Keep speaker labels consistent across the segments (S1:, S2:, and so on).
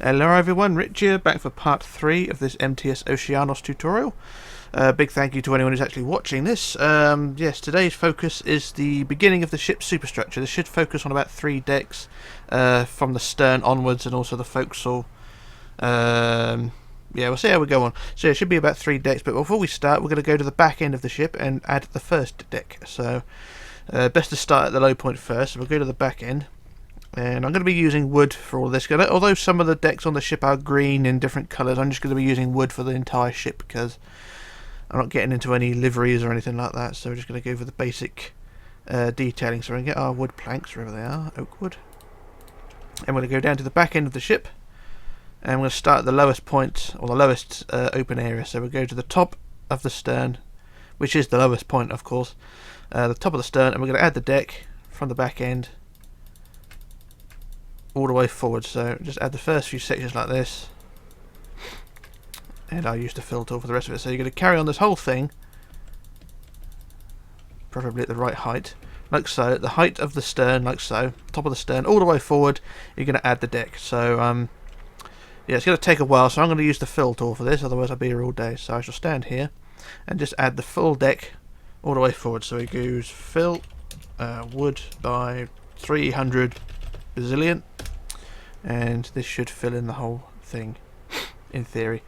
S1: Hello everyone, Rich here, back for part 3 of this MTS Oceanos tutorial. Big thank you to anyone who's actually watching this. Yes, today's focus is the beginning of the ship's superstructure. This should focus on about 3 decks from the stern onwards, and also the forecastle. Yeah, we'll see how we go on. So it should be about 3 decks, but before we start we're going to go to the back end of the ship and add the first deck. So best to start at the low point first. So we'll go to the back end. And I'm going to be using wood for all this. Although some of the decks on the ship are green in different colours, I'm just going to be using wood for the entire ship because I'm not getting into any liveries or anything like that. So we're just going to go for the basic detailing. So we're going to get our wood planks wherever they are, oak wood. And we're going to go down to the back end of the ship. And we're going to start at the lowest point, or the lowest open area. So we'll go to the top of the stern, which is the lowest point, of course. The top of the stern, and we're going to add the deck from the back end all the way forward. So just add the first few sections like this, and I'll use the fill tool for the rest of it. So you're going to carry on this whole thing, preferably at the right height, like so, the height of the stern, like so, top of the stern, all the way forward. You're going to add the deck. So yeah, it's going to take a while, so I'm going to use the fill tool for this, otherwise I'll be here all day. So I shall stand here and just add the full deck all the way forward. So we use fill wood by 300 bazillion, and this should fill in the whole thing in theory.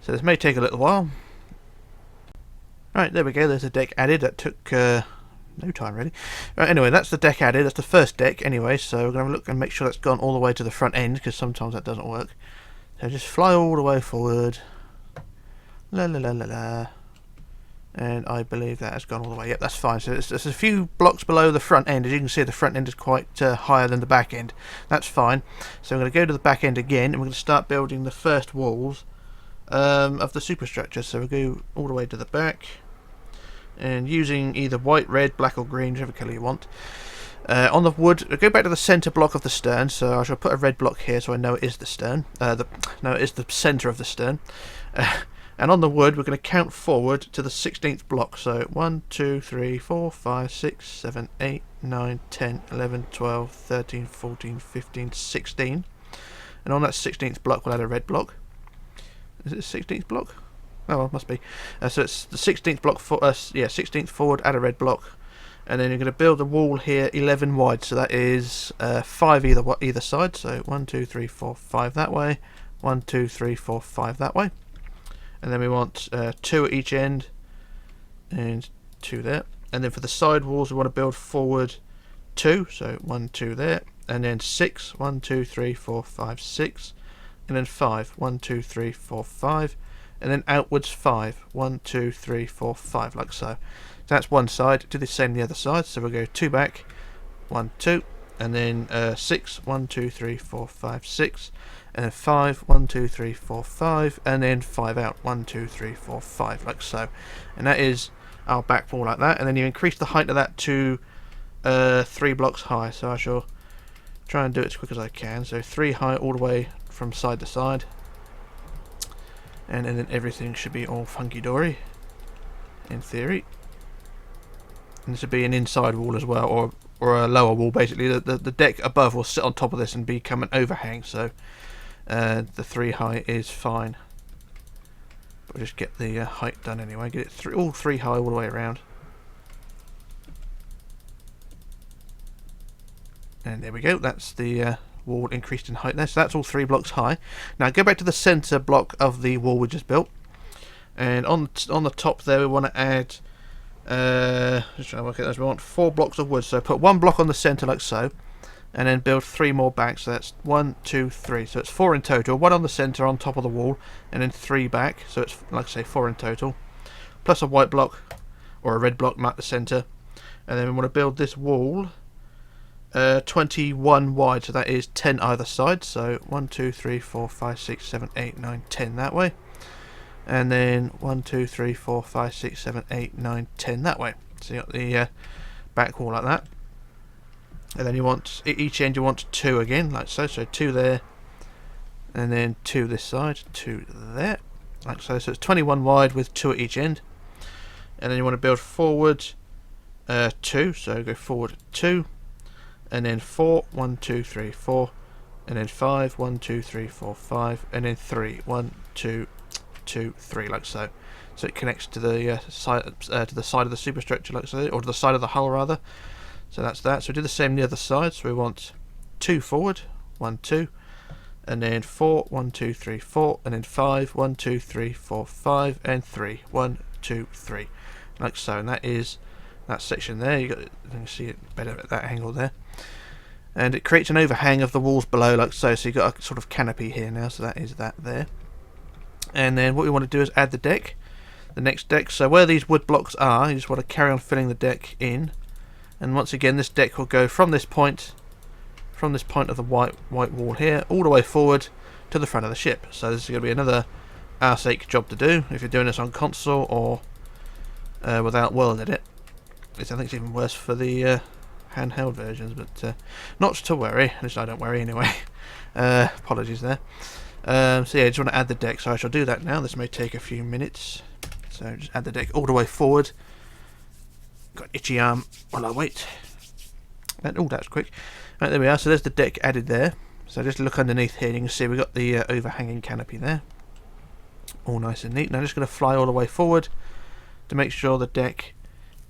S1: So this may take a little while. Right, there we go, there's a deck added. That took no time really. Right, anyway, that's the deck added. That's the first deck anyway, so we're going to have a look and make sure that's gone all the way to the front end, because sometimes that doesn't work. So just fly all the way forward, la la la la la, and I believe that has gone all the way. Yep, that's fine. So it's a few blocks below the front end. As you can see, the front end is quite higher than the back end. That's fine. So I'm going to go to the back end again, and we're going to start building the first walls of the superstructure. So we'll go all the way to the back, and using either white, red, black or green, whichever colour you want. On the wood, we'll go back to the centre block of the stern. So I shall put a red block here so I know it is the stern. No, it is the centre of the stern. And on the wood, we're going to count forward to the 16th block. So 1, 2, 3, 4, 5, 6, 7, 8, 9, 10, 11, 12, 13, 14, 15, 16. And on that 16th block, we'll add a red block. Is it the 16th block? Oh, well, it must be. So it's the 16th block, yeah, 16th forward, add a red block. And then you're going to build a wall here 11 wide. So that is 5 either side. So 1, 2, 3, 4, 5 that way. 1, 2, 3, 4, 5 that way. And then we want 2 at each end, and 2 there. And then for the side walls, we want to build forward 2, so 1, 2 there, and then 6, 1, 2, 3, 4, 5, 6, and then 5, 1, 2, 3, 4, 5, and then outwards 5, 1, 2, 3, 4, 5, like so. So that's one side. Do the same the other side. So we'll go 2 back, 1, 2, and then 6, 1, 2, 3, 4, 5, 6. And then 5, 1, 2, 3, 4, 5, and then 5 out, 1, 2, 3, 4, 5, like so. And that is our back wall like that. And then you increase the height of that to 3 blocks high. So I shall try and do it as quick as I can. So 3 high all the way from side to side. And then everything should be all funky-dory, in theory. And this would be an inside wall as well, or a lower wall basically. The deck above will sit on top of this and become an overhang. So the 3 high is fine, but we'll just get the height done anyway. Get it all 3 high all the way around, and there we go. That's the wall increased in height there. So that's all 3 blocks high. Now go back to the centre block of the wall we just built, and on the top there we want to add. Just trying to work it as we want 4 blocks of wood. So put 1 block on the centre like so. And then build 3 more back, so that's 1, 2, 3. So it's 4 in total. 1 on the centre on top of the wall, and then 3 back. So it's, like I say, 4 in total. Plus a white block, or a red block, mark the centre. And then we want to build this wall 21 wide, so that is 10 either side. So 1, 2, 3, 4, 5, 6, 7, 8, 9, 10 that way. And then 1, 2, 3, 4, 5, 6, 7, 8, 9, 10 that way. So you got the back wall like that. And then you want, at each end you want 2 again, like so. So 2 there, and then 2 this side, 2 there, like so. So it's 21 wide with 2 at each end. And then you want to build forward 2, so go forward 2, and then 4, 1, 2, 3, 4, and then 5, 1, 2, 3, 4, 5, and then 3, 1, 2, 2, 3, like so. So it connects to the side of the superstructure, like so, or to the side of the hull rather. So that's that. So we do the same the other side. So we want 2 forward, 1, 2, and then 4, 1, 2, 3, 4, and then 5, 1, 2, 3, 4, 5, and 3, 1, 2, 3, like so. And that is that section there. You can see it better at that angle there. And it creates an overhang of the walls below, like so. So you've got a sort of canopy here now. So that is that there. And then what we want to do is add the deck, the next deck. So where these wood blocks are, you just want to carry on filling the deck in. And once again, this deck will go from this point of the white wall here, all the way forward to the front of the ship. So this is going to be another arse-ache job to do if you're doing this on console or without world edit. I think it's even worse for the handheld versions, but not to worry. At least I don't worry anyway. Apologies there. So yeah, I just want to add the deck, so I shall do that now. This may take a few minutes. So just add the deck all the way forward. Got an itchy arm while I wait. And, oh, that's quick. Right, there we are. So there's the deck added there. So just look underneath here, and you can see we've got the overhanging canopy there. All nice and neat. Now I'm just going to fly all the way forward to make sure the deck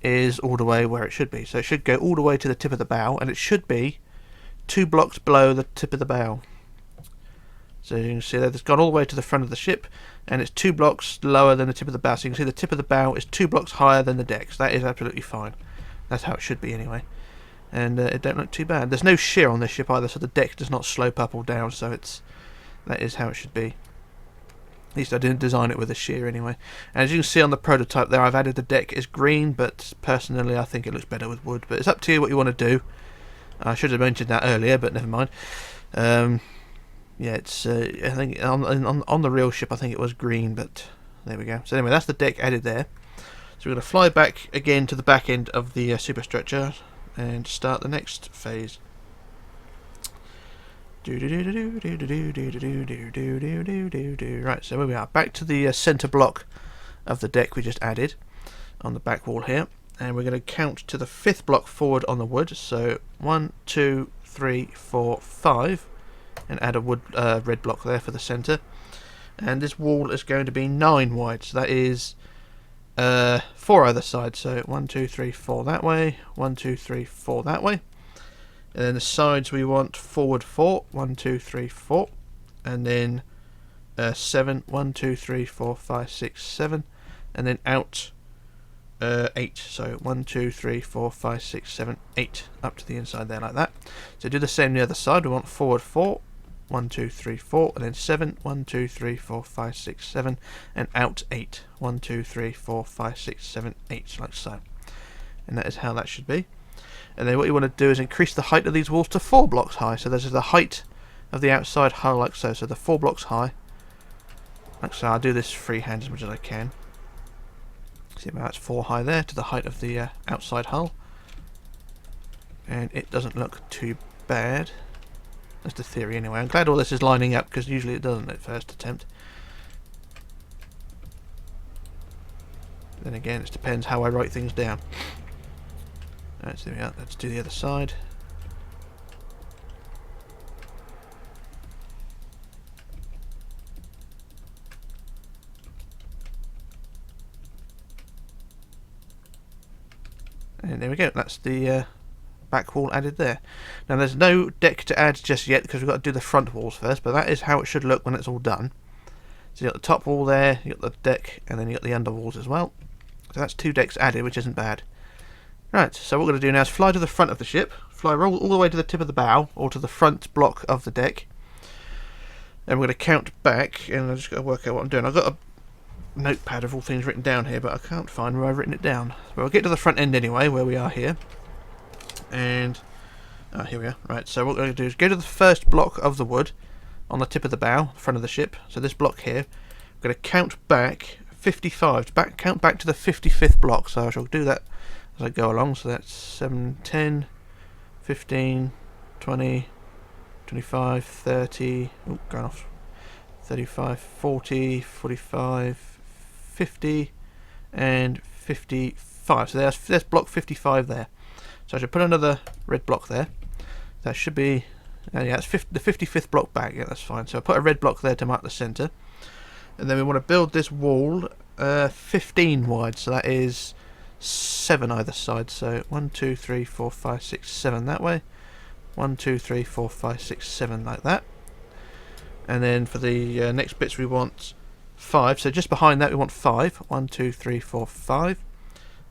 S1: is all the way where it should be. So it should go all the way to the tip of the bow, and it should be 2 blocks below the tip of the bow. So you can see that it's gone all the way to the front of the ship, and it's 2 blocks lower than the tip of the bow. So you can see the tip of the bow is 2 blocks higher than the deck. So that is absolutely fine. That's how it should be anyway. And it don't look too bad. There's no shear on this ship either, so the deck does not slope up or down. So that is how it should be. At least I didn't design it with a shear anyway. And as you can see on the prototype there, I've added the deck as green, but personally I think it looks better with wood. But it's up to you what you want to do. I should have mentioned that earlier, but never mind. Yeah, it's I think on the real ship I think it was green, but there we go. So anyway, that's the deck added there. So we're going to fly back again to the back end of the superstructure and start the next phase. Right, so where we are, back to the centre block of the deck we just added on the back wall here, and we're going to count to the 5th block forward on the wood. So 1, 2, 3, 4, 5. And add a wood red block there for the centre, and this wall is going to be 9 wide, so that is 4 either side. So 1, 2, 3, 4 that way, 1, 2, 3, 4 that way, and then the sides we want forward 4, 1, 2, 3, 4, and then 7, 1, 2, 3, 4, 5, 6, 7, and then out 8. So 1, 2, 3, 4, 5, 6, 7, 8 up to the inside there like that. So do the same the other side. We want forward 4, 1, 2, 3, 4, and then 7, 1, 2, 3, 4, 5, 6, 7, and out 8, 1, 2, 3, 4, 5, 6, 7, 8, like so. And that is how that should be. And then what you want to do is increase the height of these walls to 4 blocks high. So this is the height of the outside hull, like so. So the 4 blocks high, like so. I'll do this freehand as much as I can. See, that's 4 high there to the height of the outside hull, and it doesn't look too bad. That's the theory anyway. I'm glad all this is lining up, because usually it doesn't at first attempt. Then again, it depends how I write things down. Right, so there we are. Let's do the other side. And there we go, that's the back wall added there. Now there's no deck to add just yet because we've got to do the front walls first, but that is how it should look when it's all done. So you've got the top wall there, you've got the deck, and then you've got the under walls as well. So that's 2 decks added, which isn't bad. Right, so what we're going to do now is fly to the front of the ship, fly all the way to the tip of the bow, or to the front block of the deck. And we're going to count back, and I've just got to work out what I'm doing. I've got a notepad of all things written down here, but I can't find where I've written it down. But we'll get to the front end anyway, where we are here. And here we are. Right, so what we're going to do is go to the first block of the wood on the tip of the bow, front of the ship. So this block here, we're going to count back 55, count back to the 55th block. So I shall do that as I go along. So that's 7, 10, 15, 20, 25, 30, oh, going off, 35, 40, 45, 50, and 55. So there's block 55 there. So I should put another red block there. That should be Yeah, it's the 55th block back. Yeah, that's fine. So I put a red block there to mark the centre. And then we want to build this wall 15 wide. So that is 7 either side. So 1, 2, 3, 4, 5, 6, 7 that way. 1, 2, 3, 4, 5, 6, 7 like that. And then for the next bits we want 5. So just behind that we want 5. 1, 2, 3, 4, 5.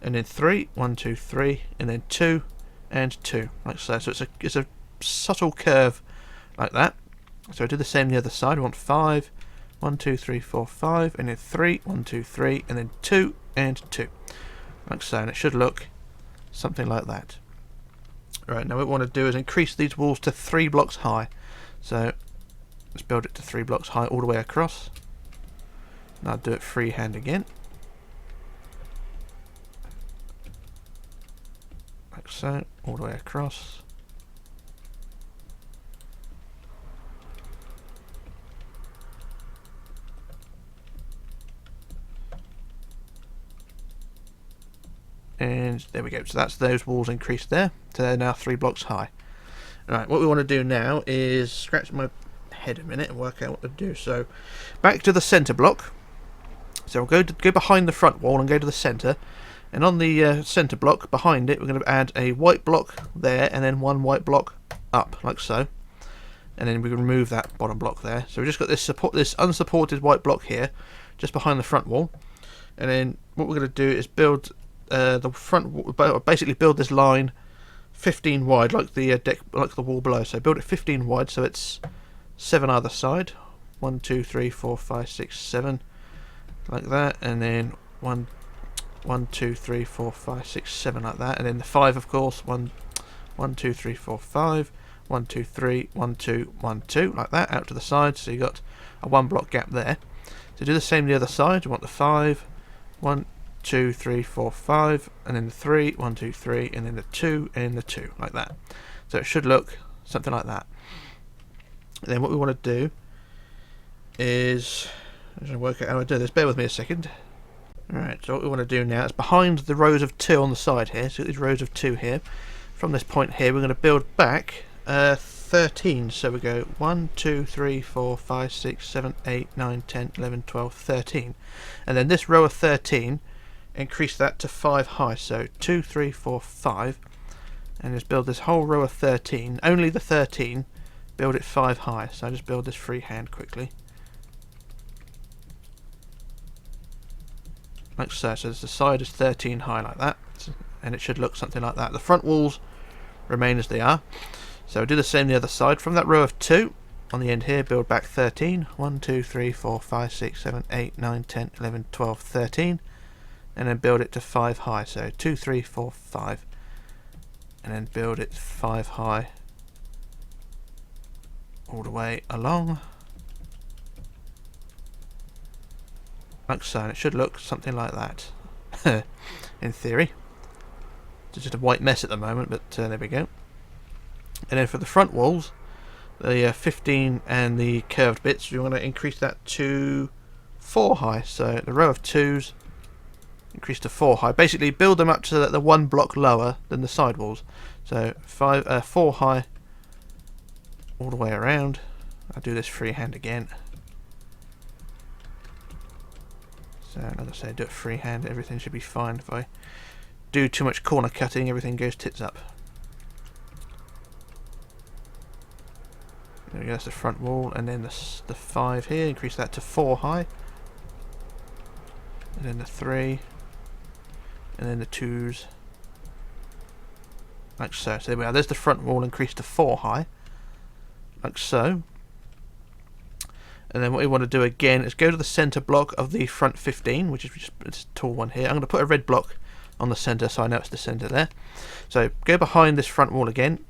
S1: And then 3. 1, 2, 3. And then 2 and 2. Like so. So it's a subtle curve like that. So I do the same on the other side. We want 5. 1, 2, 3, 4, 5. And then 3. 1, 2, 3. And then 2 and 2. Like so. And it should look something like that. Right, now what we want to do is increase these walls to 3 blocks high. So let's build it to 3 blocks high all the way across. Now do it freehand again. Like so, all the way across. And there we go. So that's those walls increased there. So they're now 3 blocks high. Right, what we want to do now is scratch my head a minute and work out what to do. So back to the centre block. So we'll go behind the front wall and go to the centre. And on the centre block behind it, we're going to add a white block there and then 1 white block up, like so. And then we can remove that bottom block there. So we've just got this unsupported white block here, just behind the front wall. And then what we're going to do is build the front, basically build this line 15 wide, like the deck, like the wall below. So build it 15 wide, so it's 7 either side. 1, 2, 3, 4, 5, 6, 7, like that, and then 1, 2, 3, 4, 5, 6, 7, like that, and then the 5, of course. 1, 2, 3, 4, 5. 1, 2, 3, 1, 2, 1, 2, like that, out to the side. So you got a 1 block gap there. So do the same the other side. You want the 5, 1, 2, 3, 4, 5, and then the 3, 1, 2, 3, and then the 2 and the 2, like that. So it should look something like that. And then what we want to do is, I'm going to work out how I do this. Bear with me a second. Alright, so what we want to do now is behind the rows of 2 on the side here. So these rows of 2 here. From this point here, we're going to build back 13. So we go 1, 2, 3, 4, 5, 6, 7, 8, 9, 10, 11, 12, 13. And then this row of 13, increase that to 5 high. So 2, 3, 4, 5. And just build this whole row of 13. Only the 13, build it 5 high. So I just build this freehand quickly. Like so. So the side is 13 high like that. And it should look something like that. The front walls remain as they are. So do the same the other side. From that row of 2 on the end here, build back 13. 1, 2, 3, 4, 5, 6, 7, 8, 9, 10, 11, 12, 13. And then build it to 5 high. So 2, 3, 4, 5. And then build it 5 high all the way along. Like so. And it should look something like that. In theory. It's just a white mess at the moment, but there we go. And then for the front walls, the 15 and the curved bits, we want to increase that to 4 high. So the row of 2s, increase to 4 high. Basically build them up to the 1 block lower than the side walls. So 4 high all the way around. I'll do this freehand again. So like I say, do it freehand, everything should be fine. If I do too much corner cutting, everything goes tits up. There we go, that's the front wall, and then the 5 here, increase that to 4 high. And then the 3, and then the 2s. Like so. So there we are, there's the front wall increased to 4 high. Like so. And then what we want to do again is go to the centre block of the front 15, which is just it's a tall one here. I'm going to put a red block on the centre so I know it's the centre there. So go behind this front wall again.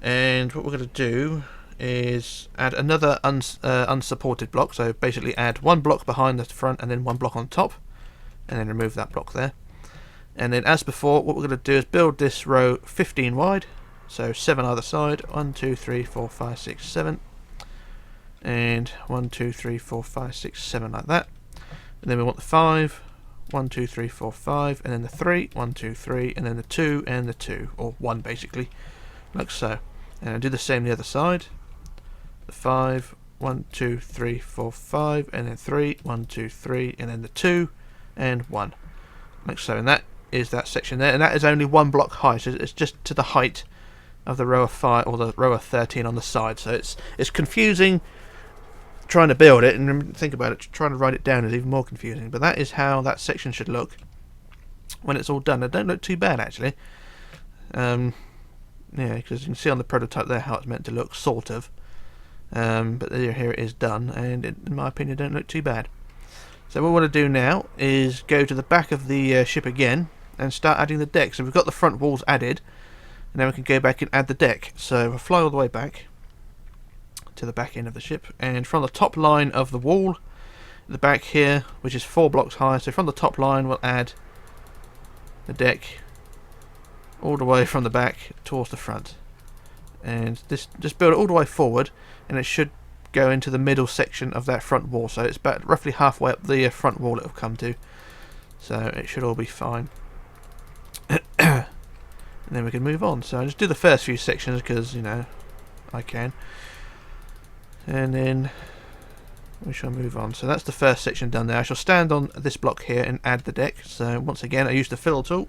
S1: And what we're going to do is add another unsupported block. So basically add 1 block behind the front and then 1 block on top. And then remove that block there. And then as before, what we're going to do is build this row 15 wide. So 7 either side. 1, 2, 3, 4, 5, 6, 7. And 1, 2, 3, 4, 5, 6, 7 like that. And then we want the 5. 1, 2, 3, 4, 5, and then the 3, 1, 2, 3, and then the 2 and the 2, or 1 basically, like so. And do the same the other side. The 5, 1, 2, 3, 4, 5, and then 3, 1, 2, 3, and then the 2, and 1. Like so, and that is that section there, and that is only 1 block high, so it's just to the height of the row of 5 or the row of 13 on the side. So it's confusing trying to build it, and think about it, trying to write it down is even more confusing. But that is how that section should look when it's all done. It don't look too bad actually. Yeah, because you can see on the prototype there how it's meant to look, sort of. But here it is done, and it, in my opinion, don't look too bad. So what we want to do now is go to the back of the ship again and start adding the deck. So we've got the front walls added, and then we can go back and add the deck. So we'll fly all the way back to the back end of the ship, and from the top line of the wall at the back here, which is 4 blocks high, so from the top line we'll add the deck all the way from the back towards the front, and this just build it all the way forward, and it should go into the middle section of that front wall. So it's about roughly halfway up the front wall it will come to, so it should all be fine. And then we can move on. So I just do the first few sections because, you know, I can, and then we shall move on. So that's the first section done there. I shall stand on this block here and add the deck. So once again I use the fill tool,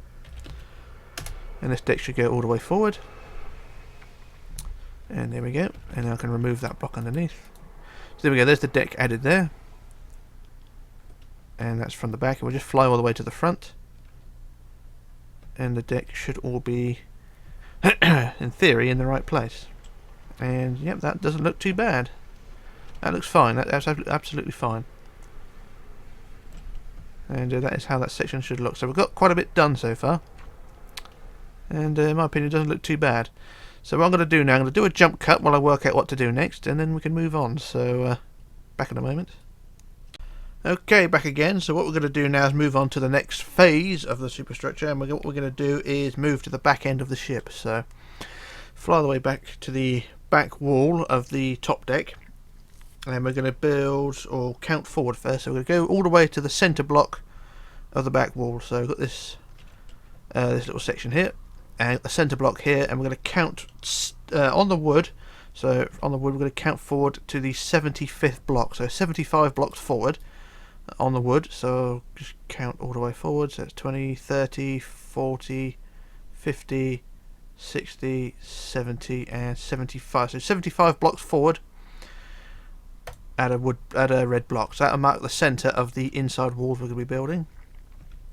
S1: and this deck should go all the way forward, and there we go. And now I can remove that block underneath. So there we go, there's the deck added there, and that's from the back, and we'll just fly all the way to the front, and the deck should all be in theory in the right place. And yep, that doesn't look too bad. That looks fine. That's absolutely fine. And that is how that section should look. So we've got quite a bit done so far, and in my opinion it doesn't look too bad. So what I'm going to do now, I'm going to do a jump cut while I work out what to do next, and then we can move on. So back in a moment. Okay, back again. So what we're going to do now is move on to the next phase of the superstructure, and what we're going to do is move to the back end of the ship. So fly the way back to the back wall of the top deck, and we're going to build or count forward first. So we're going to go all the way to the centre block of the back wall. So we've got this this little section here, and a centre block here, and we're going to count on the wood. So on the wood we're going to count forward to the 75th block, so 75 blocks forward on the wood. So just count all the way forward. So it's 20, 30, 40, 50, 60, 70 and 75. So 75 blocks forward at a red block. So that'll mark the centre of the inside walls we're going to be building.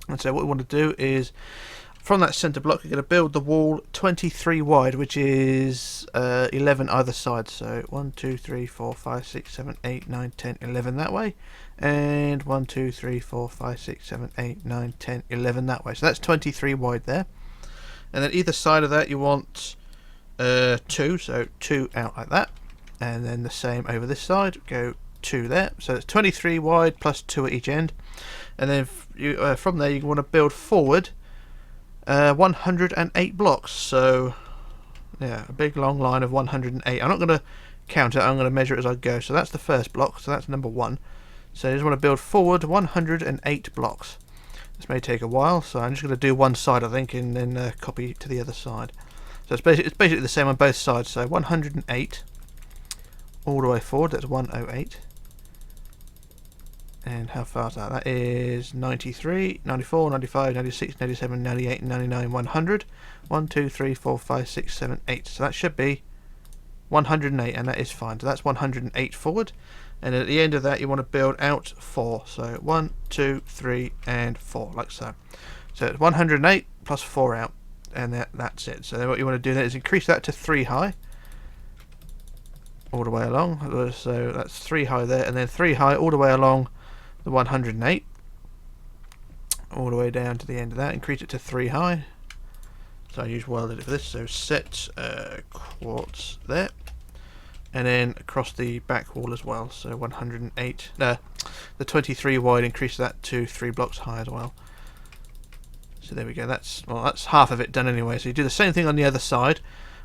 S1: And so what we want to do is, from that centre block, we're going to build the wall 23 wide, which is 11 either side. So 1, 2, 3, 4, 5, 6, 7, 8, 9, 10, 11 that way. And 1, 2, 3, 4, 5, 6, 7, 8, 9, 10, 11 that way. So that's 23 wide there. And then either side of that you want 2, so 2 out like that. And then the same over this side, go 2 there. So it's 23 wide plus 2 at each end. And then from there you want to build forward 108 blocks. So yeah, a big long line of 108. I'm not going to count it, I'm going to measure it as I go. So that's the first block, so that's number 1. So you just want to build forward 108 blocks. This may take a while, so I'm just going to do one side I think, and then copy to the other side. So it's basically the same on both sides. So 108 all the way forward, that's 108. And how far is that? That is 93, 94, 95, 96, 97, 98, 99, 100. 1, 2, 3, 4, 5, 6, 7, 8. So that should be 108, and that is fine. So that's 108 forward. And at the end of that you want to build out 4. So 1, 2, 3 and 4, like so. So it's 108 plus 4 out, and that's it. So then what you want to do then is increase that to 3 high all the way along. So that's 3 high there, and then 3 high all the way along the 108 all the way down to the end of that. Increase it to 3 high. So I use welded for this. So set quartz there, and then across the back wall as well. So 108. The 23 wide, increase that to 3 blocks high as well. So there we go. That's half of it done anyway. So you do the same thing on the other side.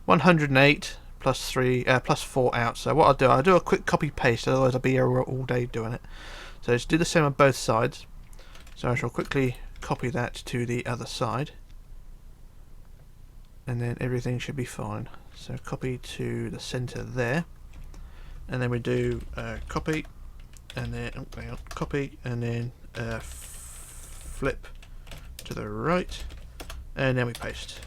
S1: 108 plus 3 plus 4 out. So what I'll do a quick copy paste. Otherwise I'll be here all day doing it. So just do the same on both sides. So I shall quickly copy that to the other side, and then everything should be fine. So copy to the center there, and then we do copy, and then copy, and then flip to the right, and then we paste.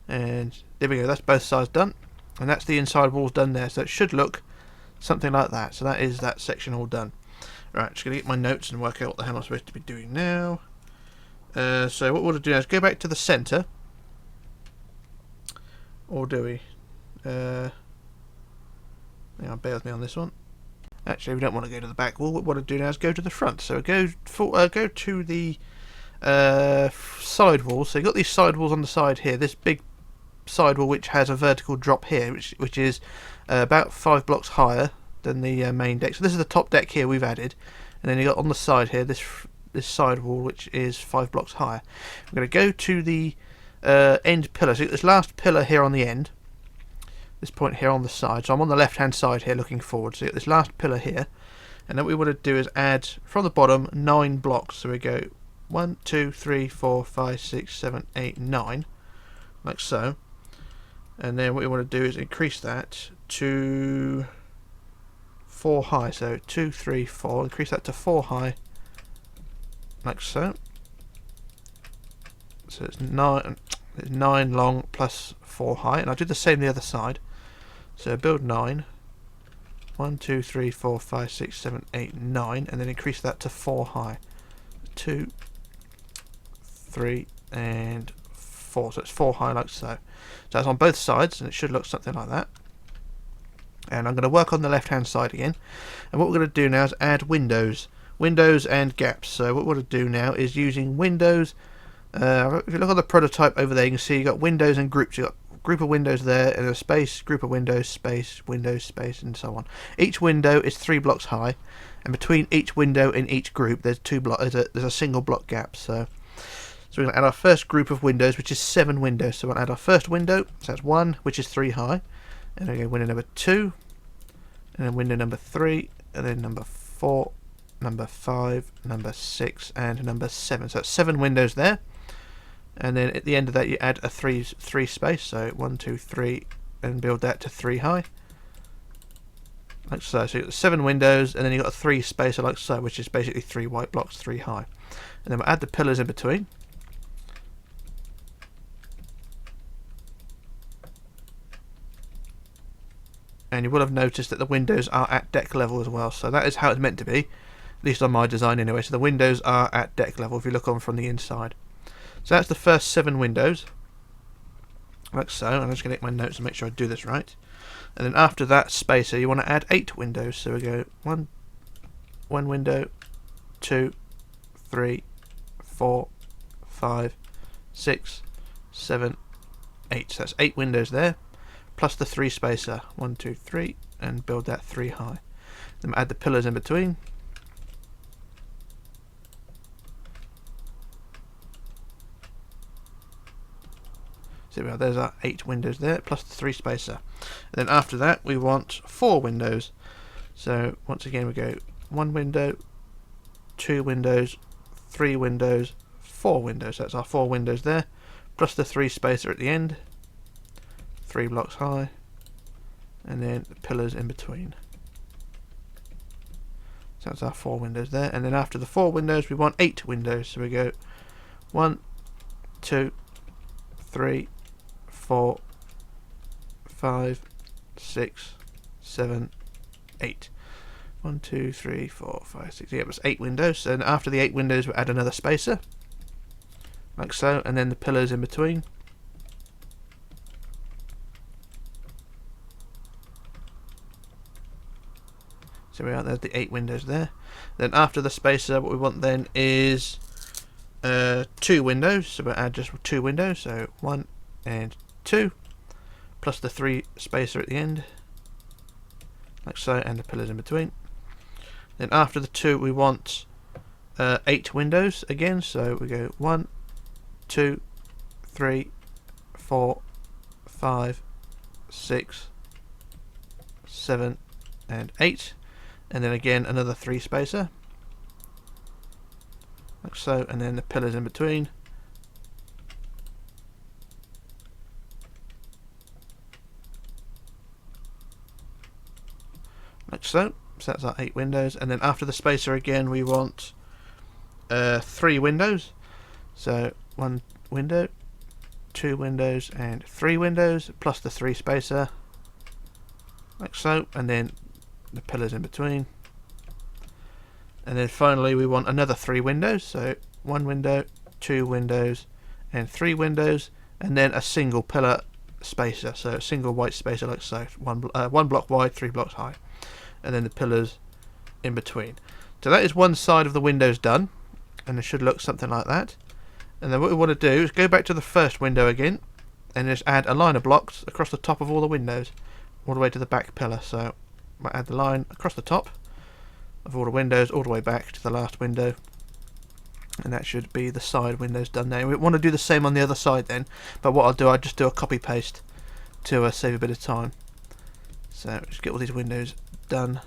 S1: And there we go, that's both sides done, and that's the inside walls done there. So it should look something like that. So that is that section all done. Right, just gonna get my notes and work out what the hell I'm supposed to be doing now. So what we'll do now is go back to the center, or do we? Hang on, bear with me on this one. Actually, we don't want to go to the back wall. What we want to do now is go to the front. So go to the side walls. So you've got these side walls on the side here. This big side wall which has a vertical drop here, which is about 5 blocks higher than the main deck. So this is the top deck here we've added, and then you got on the side here this side wall which is 5 blocks higher. I'm going to go to the end pillar. So you got this last pillar here on the end, this point here on the side. So I'm on the left hand side here looking forward. So you got this last pillar here, and then what we want to do is add from the bottom 9 blocks. So we go 1, 2, 3, 4, 5, 6, 7, 8, 9, like so. And then what we want to do is increase that to 4 high. So 2, 3, 4. Increase that to 4 high, like so. So it's 9 long plus 4 high. And I'll do the same the other side. So build 9. 1, 2, 3, 4, 5, 6, 7, 8, 9. And then increase that to 4 high. 2, 3, and 4. So it's 4 high, like so. So that's on both sides, and it should look something like that. And I'm going to work on the left hand side again, and what we're going to do now is add windows and gaps. So what we're going to do now is using windows. If you look at the prototype over there, you can see you've got windows and groups. You've got a group of windows there, and a space, group of windows, space, and so on. Each window is 3 blocks high, and between each window and each group there's there's a single block gap. So we're going to add our first group of windows, which is 7 windows. So we'll add our first window, so that's 1, which is 3 high. And then window number 2, and then window number 3, and then number 4, number 5, number 6, and number 7. So that's 7 windows there. And then at the end of that you add a 3 space, so 1, 2, 3, and build that to 3 high. Like so. So you've got 7 windows, and then you've got a 3 spacer like so, which is basically 3 white blocks, 3 high. And then we'll add the pillars in between. And you will have noticed that the windows are at deck level as well. So that is how it's meant to be, at least on my design anyway. So the windows are at deck level if you look on from the inside. So that's the first 7 windows, like so. I'm just going to get my notes and make sure I do this right. And then after that spacer you want to add 8 windows. So we go 1 window, 2, 3, 4, 5, 6, 7, 8. So that's 8 windows there, plus the 3 spacer, 1, 2, 3, and build that 3 high. Then add the pillars in between. So there's our 8 windows there, plus the 3 spacer. And then after that we want 4 windows. So once again we go 1 window, 2 windows, 3 windows, 4 windows. So that's our 4 windows there, plus the 3 spacer at the end. 3 blocks high, and then the pillars in between. So that's our 4 windows there. And then after the 4 windows we want 8 windows. So we go 1, 2, 3, 4, 5, 6, 7, 8. 1, 2, 3, 4, 5, 6. Yeah, it was 8 windows. And after the 8 windows we add another spacer, like so, and then the pillars in between. So we are, there's the 8 windows there. Then after the spacer what we want then is 2 windows. So we'll add just 2 windows. So 1 and 2, plus the 3 spacer at the end, like so, and the pillars in between. Then after the 2 we want 8 windows again. So we go 1, 2, 3, 4, 5, 6, 7, and 8. And then again another 3 spacer, like so, and then the pillars in between. so. So that's our 8 windows, and then after the spacer again we want 3 windows. So 1 window, 2 windows, and 3 windows, plus the 3 spacer, like so, and then the pillars in between. And then finally we want another 3 windows, so 1 window, 2 windows, and 3 windows, and then a single pillar spacer, so a single white spacer like so, one block wide, 3 blocks high, and then the pillars in between. So that is one side of the windows done, and it should look something like that. And then what we want to do is go back to the first window again and just add a line of blocks across the top of all the windows all the way to the back pillar. So I add the line across the top of all the windows all the way back to the last window, and that should be the side windows done now. We want to do the same on the other side then, but what I'll do, I'll just do a copy paste to save a bit of time. So just get all these windows done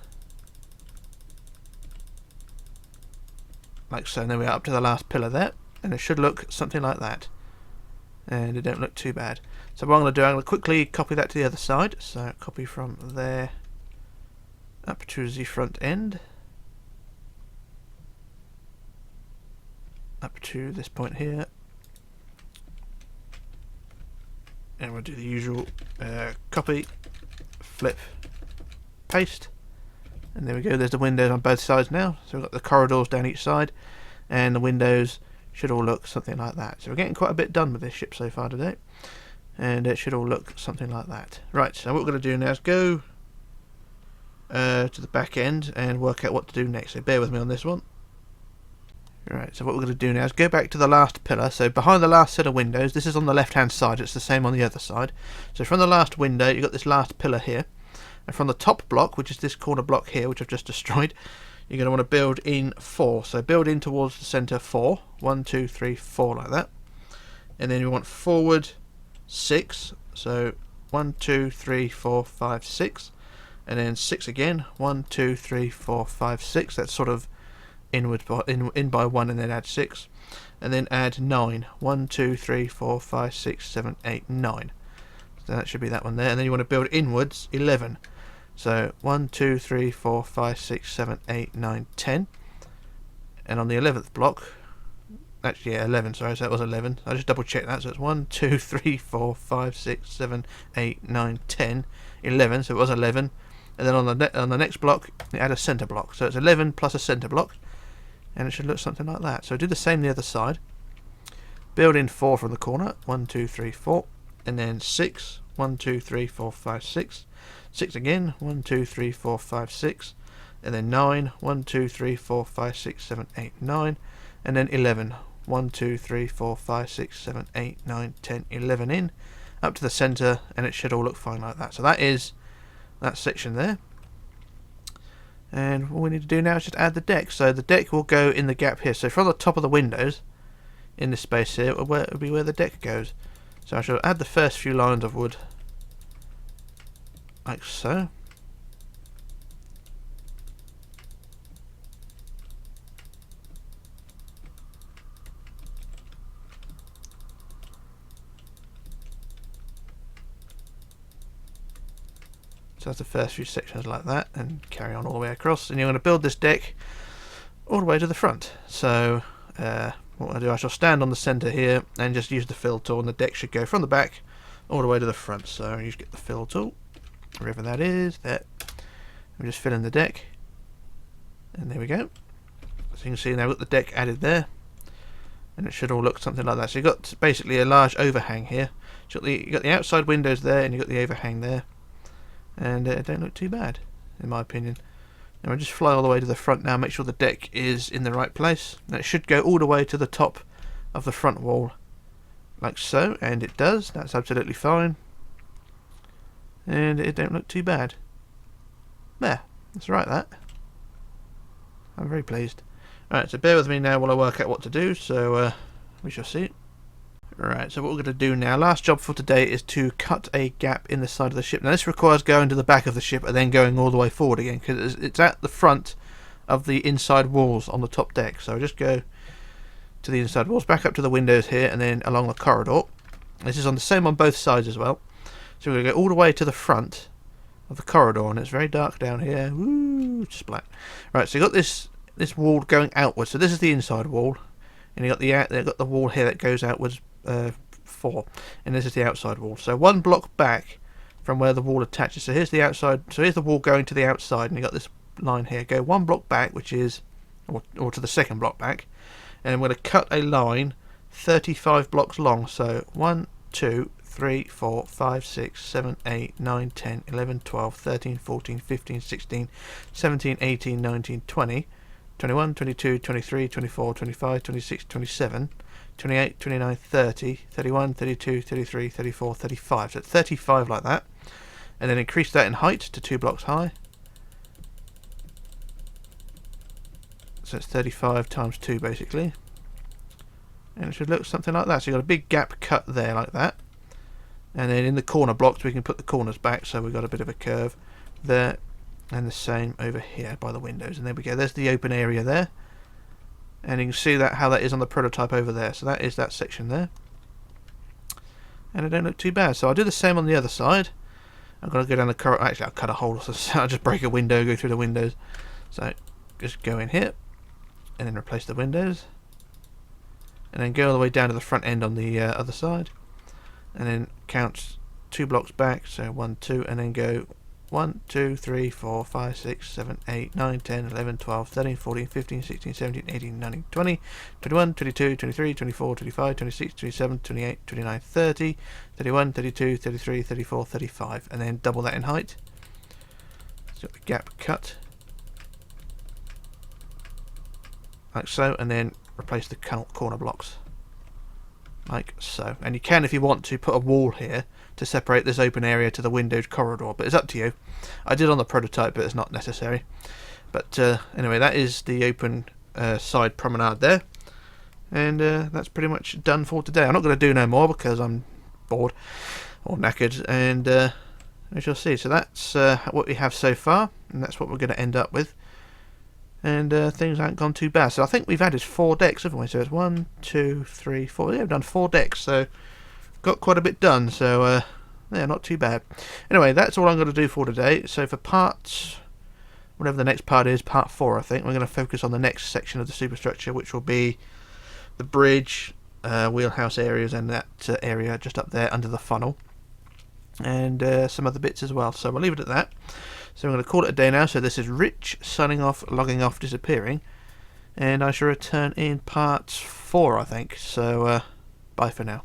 S1: like so, and then we're up to the last pillar there, and it should look something like that, and it don't look too bad. So what I'm going to do, I'm going to quickly copy that to the other side. So copy from there up to the front end, up to this point here, and we'll do the usual copy, flip, paste, and there we go. There's the windows on both sides now. So we've got the corridors down each side, and the windows should all look something like that. So we're getting quite a bit done with this ship so far today, and it should all look something like that. Right, so what we're going to do now is go to the back end and work out what to do next. So bear with me on this one. Right, so what we're going to do now is go back to the last pillar. So behind the last set of windows, this is on the left hand side, it's the same on the other side. So from the last window you've got this last pillar here, and from the top block, which is this corner block here, which I've just destroyed, you're going to want to build in 4. So build in towards the centre 4, 1, 2, 3, 4 like that, and then you want forward 6, so 1, 2, 3, 4, 5, 6, and then 6 again, 1, 2, 3, 4, 5, 6. That's sort of inward by, in by 1, and then add 6, and then add 9, 1, 2, 3, 4, 5, 6, 7, 8, 9. So that should be that one there, and then you want to build inwards 11. So 1, 2, 3, 4, 5, 6, 7, 8, 9, 10, and on the 11th block, actually yeah, 11, sorry, so that was 11, I just double checked that, so it's 1, 2, 3, 4, 5, 6, 7, 8, 9, 10, 11, so it was 11, and then on the next block you add a centre block, so it's 11 plus a centre block, and it should look something like that. So do the same the other side, build in 4 from the corner, 1, 2, 3, 4, and then 6, 1, 2, 3, 4, 5, 6, 6 again, 1, 2, 3, 4, 5, 6, and then 9, 1, 2, 3, 4, 5, 6, 7, 8, 9, and then 11, 1, 2, 3, 4, 5, 6, 7, 8, 9, 10, 11 in, up to the centre, and it should all look fine like that. So that is that section there. And what we need to do now is just add the deck. So the deck will go in the gap here. So from the top of the windows, in this space here, will be where the deck goes. So I shall add the first few lines of wood, like so. So that's the first few sections like that, and carry on all the way across, and you're going to build this deck all the way to the front. So what I do, I shall stand on the centre here and just use the fill tool, and the deck should go from the back all the way to the front. So you just get the fill tool, wherever that is, there. We just fill in the deck, and there we go. So you can see now we've got the deck added there, and it should all look something like that. So you've got basically a large overhang here. So you've got the outside windows there, and you've got the overhang there, and it don't look too bad, in my opinion. And we'll just fly all the way to the front now, make sure the deck is in the right place. And it should go all the way to the top of the front wall, like so, and it does. That's absolutely fine, and it don't look too bad. There, that's right, that. I'm very pleased. Alright, so bear with me now while I work out what to do, so we shall see. Right, so what we're going to do now, last job for today, is to cut a gap in the side of the ship. Now this requires going to the back of the ship and then going all the way forward again, because it's at the front of the inside walls on the top deck. So just go to the inside walls, back up to the windows here, and then along the corridor. This is on the same on both sides as well. So we're going to go all the way to the front, of the corridor, and it's very dark down here. Woo, just black. Right, so you got this wall going outwards. So this is the inside wall, and you got the wall here that goes outwards 4, and this is the outside wall. So one block back from where the wall attaches. So here's the outside. So here's the wall going to the outside, and you got this line here. Go one block back, which is or to the second block back, and I'm going to cut a line 35 blocks long. So 1, 2, 3, 4, 5, 6, 7, 8, 9, 10, 11, 12, 13, 14, 15, 16, 17, 18, 19, 20, 21, 22, 23, 24, 25, 26, 27, 28, 29, 30, 31, 32, 33, 34, 35. So 35 like that. And then increase that in height to 2 blocks high. So it's 35 times 2 basically. And it should look something like that. So you've got a big gap cut there like that. And then in the corner blocks we can put the corners back, so we've got a bit of a curve there. And the same over here by the windows. And there we go. There's the open area there. And you can see that how that is on the prototype over there. So that is that section there. And it don't look too bad. So I'll do the same on the other side. I'm going to go down the corridor. Actually, I'll cut a hole. So I'll just break a window, go through the windows. So just go in here. And then replace the windows. And then go all the way down to the front end on the other side. And then count 2 blocks back. So 1, 2. And then go 1, 2, 3, 4, 5, 6, 7, 8, 9, 10, 11, 12, 13, 14, 15, 16, 17, 18, 19, 20, 21, 22, 23, 24, 25, 26, 27, 28, 29, 30, 31, 32, 33, 34, 35. And then double that in height. So the gap cut. Like so. And then replace the corner blocks. Like so. And you can, if you want to, put a wall here to separate this open area to the windowed corridor, but it's up to you. I did on the prototype, but it's not necessary. But anyway, that is the open side promenade there, and that's pretty much done for today. I'm not going to do no more because I'm bored or knackered, and we shall see. So that's what we have so far, and that's what we're going to end up with. And things haven't gone too bad. So I think we've added 4 decks, haven't we? So it's 1, 2, 3, 4. Yeah, we've done 4 decks, so got quite a bit done. So yeah, not too bad. Anyway, that's all I'm going to do for today. So for parts, whatever the next part is, part 4, I think, we're going to focus on the next section of the superstructure, which will be the bridge, wheelhouse areas, and that area just up there under the funnel, and some other bits as well. So we'll leave it at that. So I'm going to call it a day now. So this is Rich signing off, logging off, disappearing, and I shall return in part 4, I think. So bye for now.